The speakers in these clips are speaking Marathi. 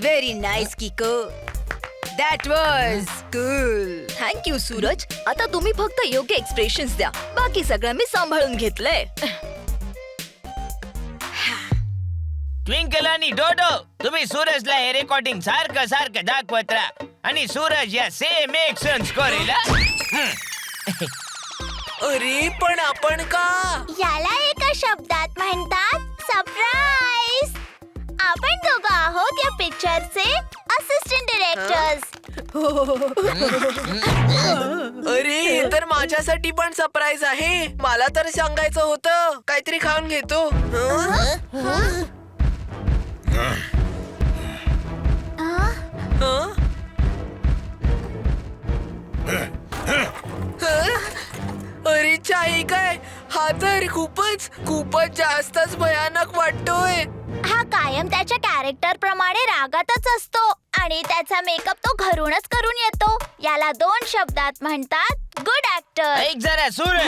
Very nice, Kiko. That was cool. Thank you Suraj. आता तुम्ही फक्त योग्य एक्सप्रेशन्स द्या. बाकी सगळं मी सांभाळून घेतलंय. ट्विंकल आणि डोडो, तुम्ही सूरजला हे रेकॉर्डिंग सारखं सारखं दाखवत राहा आणि सूरज या सेम एक्शन्स करेल. अरे पण आपण का? याला एका शब्दात म्हणतात सरप्राईज. आपण दोघं आहोत या पिक्चरचे असिस्टंट डिरेक्टर्स. अरे हे तर माझ्यासाठी पण सरप्राईज आहे. मला तर सांगायचं होतं. काहीतरी खाऊन घेतो. अरे चाई काय? हा तर खूपच जास्तच भयानक वाटतोय. हा कायम त्याच्या कॅरेक्टर प्रमाणे रागातच असतो आणि त्याचा मेकअप तो घरूनच करून येतो. याला 2 शब्दात म्हणतात गुड ऍक्टर. ऐक जरा सूरज.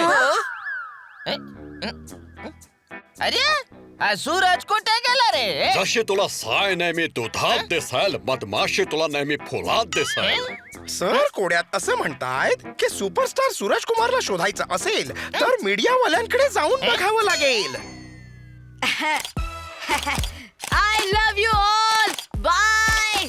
अरे हा सूरज कुठे गेला रे? जशी तुला साय नेहमी दुधात दिसेल, मधमाशी तुला नेहमी फुलात दिसेल. सर कोड्यात असं म्हणतायत की सुपरस्टार सूरज कुमारला शोधायचं असेल तर मीडियावाल्यांकडे जाऊन बघावं लागेल. I love you all. Bye.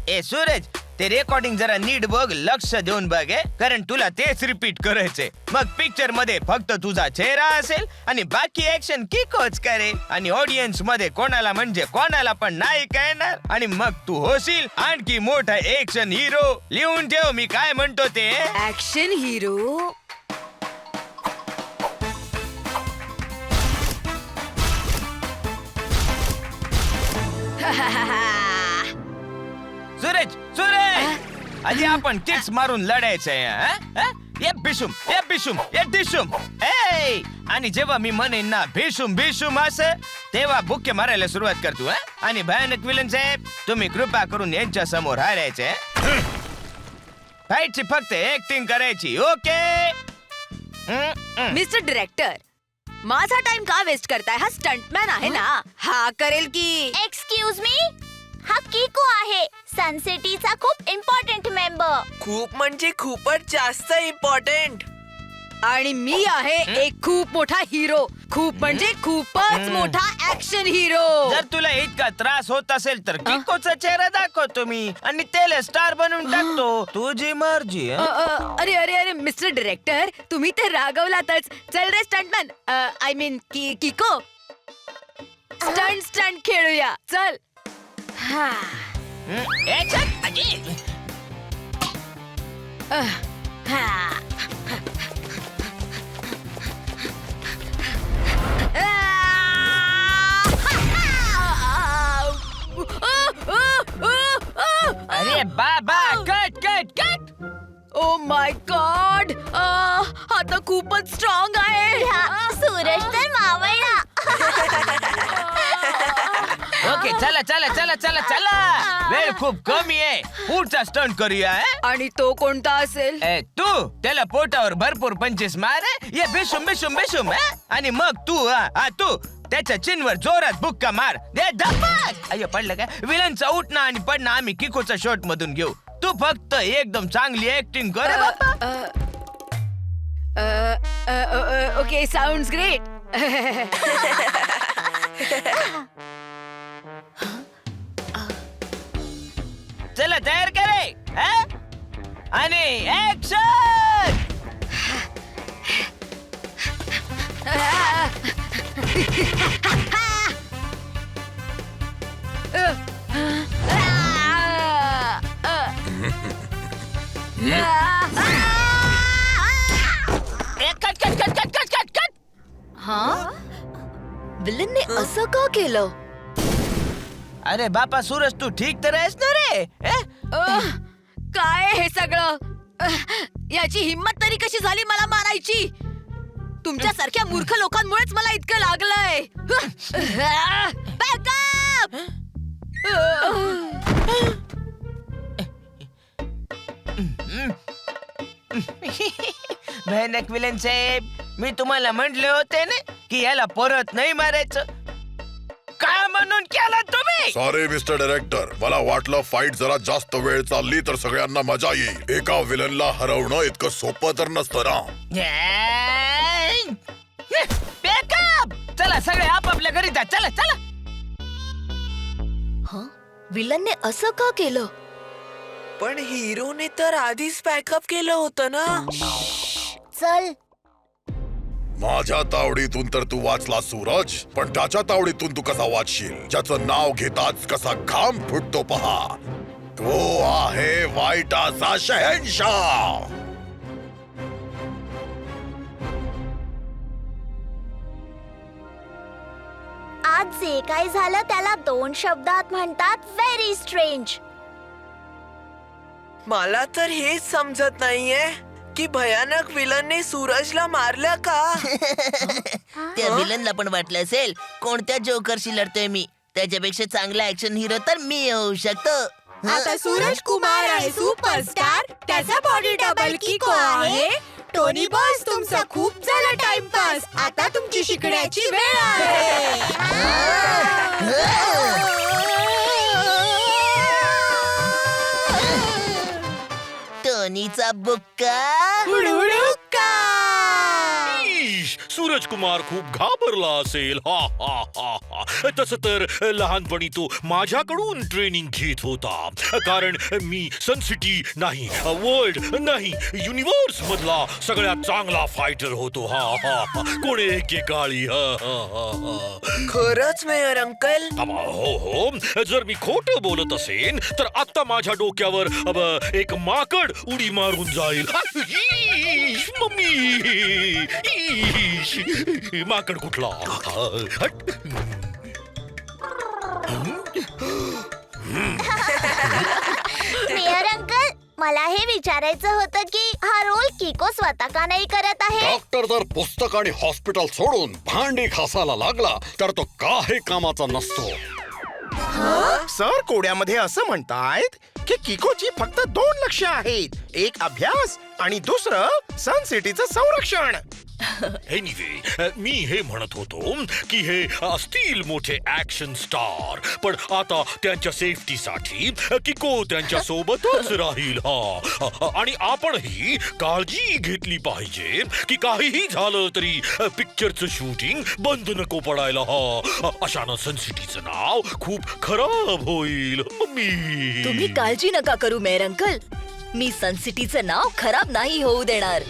ए सूरज, ते रेकॉर्डिंग जरा नीट बघ, लक्ष देऊन बघ, कारण तुला तेच रिपीट करायचंय. मग पिक्चर मध्ये फक्त तुझा चेहरा असेल आणि बाकी ऍक्शन किकोच करेल आणि ऑडियन्स मध्ये कोणाला म्हणजे कोणाला पण नाही कळणार आणि मग तू होशील आणखी मोठा ऍक्शन हिरो. लिहून ठेव मी काय म्हणतो ते. Action hero. सूरज सूरज, आधी आपण किक्स मारून लढायचंय. ये बिशुम ये बिशुम ये डिशुम. ए आणि जेव्हा मी म्हणेन ना भिशुम भिशुम असं, तेव्हा बुक्के मारायला सुरुवात करतो. आणि भयानक विलन साहेब, तुम्ही कृपा करून यांच्या समोर हारायचे. फाईटची फक्त ऍक्टिंग करायची. ओके मिस्टर डिरेक्टर, माझा टाइम का वेस्ट करताय? हा स्टंटमॅन आहे ना, हा करेल की. एक्सक्यूज मी, हा किको आहे, सनसिटीचा खूप इम्पॉर्टंट मेंबर. खूप म्हणजे खूपच जास्त इम्पॉर्टंट. आणि मी आहे एक खूप मोठा हिरो. खूप म्हणजे खूपच मोठा ऍक्शन हिरो. जर तुला इतका त्रास होत असेल तर किकोचा चेहरा दाखवतो मी आणि त्याला स्टार बनवून टाकतो. तुझी मर्जी. अरे अरे अरे मिस्टर डिरेक्टर, तुम्ही ते रागवलातच. चल रे स्टंटमॅन, आय मीन किको, स्टंट खेळूया. चल. अरे बाबा, cut cut cut. Oh my God, हा तर खूपच स्ट्रॉंग आहे. सूरज तर मावळला. ओके चला चला चला चला चला वेळ खूप कमी आहे पुढचा स्टंट करूया आणि तो कोणता असेल? तू त्याला पोटावर भरपूर पंचेस मार ये बेशुम बेशुम बेशुम आणि मग तू त्याच्या चिनवर जोरात बुक्का मार दे धप्पक अय्यो पडलं काय विलनचा उठणं आणि पडणं आम्ही किकोच्या शॉट मधून घेऊ तू फक्त एकदम चांगली ऍक्टिंग कर बाप्पा. Okay sounds great. चला तयार करे आणि action. Cut cut cut cut cut cut cut. हा विलनने असं का केलं? अरे बापा सूरज तू ठीक तर आहेस ना रे काय हे सगळं? याची हिम्मत तरी कशी झाली मला मारायची? तुमच्यासारख्या मूर्ख लोकांमुळेच मला इतकं लागलंय. Backup! भयानक विलन साहेब मी तुम्हाला म्हटले होते ना की याला परत नाही मारायचं काय म्हणून केलं तुम्ही? सॉरी मिस्टर डायरेक्टर मला वाटलं फाईट जरा जास्त वेळ चालली तर सगळ्यांना मजा येईल एका विलनला हरवणं इतकं सोपं तर नसतं ना. Backup! चला सगळे आपापल्या घरी जा चला चला. हा विलनने असं का केलं? पण हिरोने तर आधीच पॅकअप केलं होतं ना. चल माझ्या तावडीतून तर तू वाचला सूरज पण त्याच्या तावडीतून तू कसा वाचशील ज्याचं नाव घेताच कसा घाम फुटतो पहा तो आहे वाईटाचा शहनशाह. आज जे काही झालं त्याला 2 शब्दात म्हणतात व्हेरी स्ट्रेंज. मला तर हेच समजत नाहीये की भयानक विलनने सूरजला मारलं का. त्या विलनला पण वाटलं असेल कोणत्या जोकरशी लढतोय मी त्याच्यापेक्षा चांगला ऍक्शन हिरो तर मी होऊ शकतो. आता सूरज कुमार आहे सुपरस्टार त्याचा बॉडी डबल किको आहे. टोनी बॉस तुमचा खूप झाला टाइमपास आता तुमची शिकण्याची वेळ आहे. टोनीचा बुक्का हुडहुडुक्का. सूरज कुमार खूप घाबरला असेल. हा हा हा हा तसं तर लहानपणी तो माझ्याकडून ट्रेनिंग घेत होता कारण मी सनसिटी नाही वर्ल्ड नाही युनिव्हर्स मधला सगळ्यात चांगला फायटर होतो. हा हा हा कोण एकेकाळी. हा हा हा हा खरंच मेयर अंकल. हो हो जर मी खोट बोलत असेन तर आता माझ्या डोक्यावर एक माकड उडी मारून जाईल. ईश, मम्मी ईश, माकड कुठला? हट. मेयर अंकल मला हे विचारायचं होतं की हा रोल किको स्वतः का नाही करत आहे? डॉक्टर जर पुस्तक आणि हॉस्पिटल सोडून भांडी घासायला लागला तर तो काही कामाचा नसतो. सर कोड्यामध्ये असं म्हणतायत की किकोची फक्त 2 लक्ष्य आहेत एक अभ्यास आणि दुसरं सन सिटीचं संरक्षण. एनिवे मी हे म्हणत होतो की हे असतील मोठे ऍक्शन स्टार पण आता त्यांच्या सेफ्टीसाठी किको त्यांच्या सोबतच राहील. हा आणि आपणही काळजी घेतली पाहिजे की काहीही झालं तरी पिक्चरचं शूटिंग बंद नको पडायला. हा अशानं सनसिटीचं नाव खूप खराब होईल. तुम्ही काळजी नका करू मेयर अंकल मी सनसिटीचं नाव खराब नाही होऊ देणार.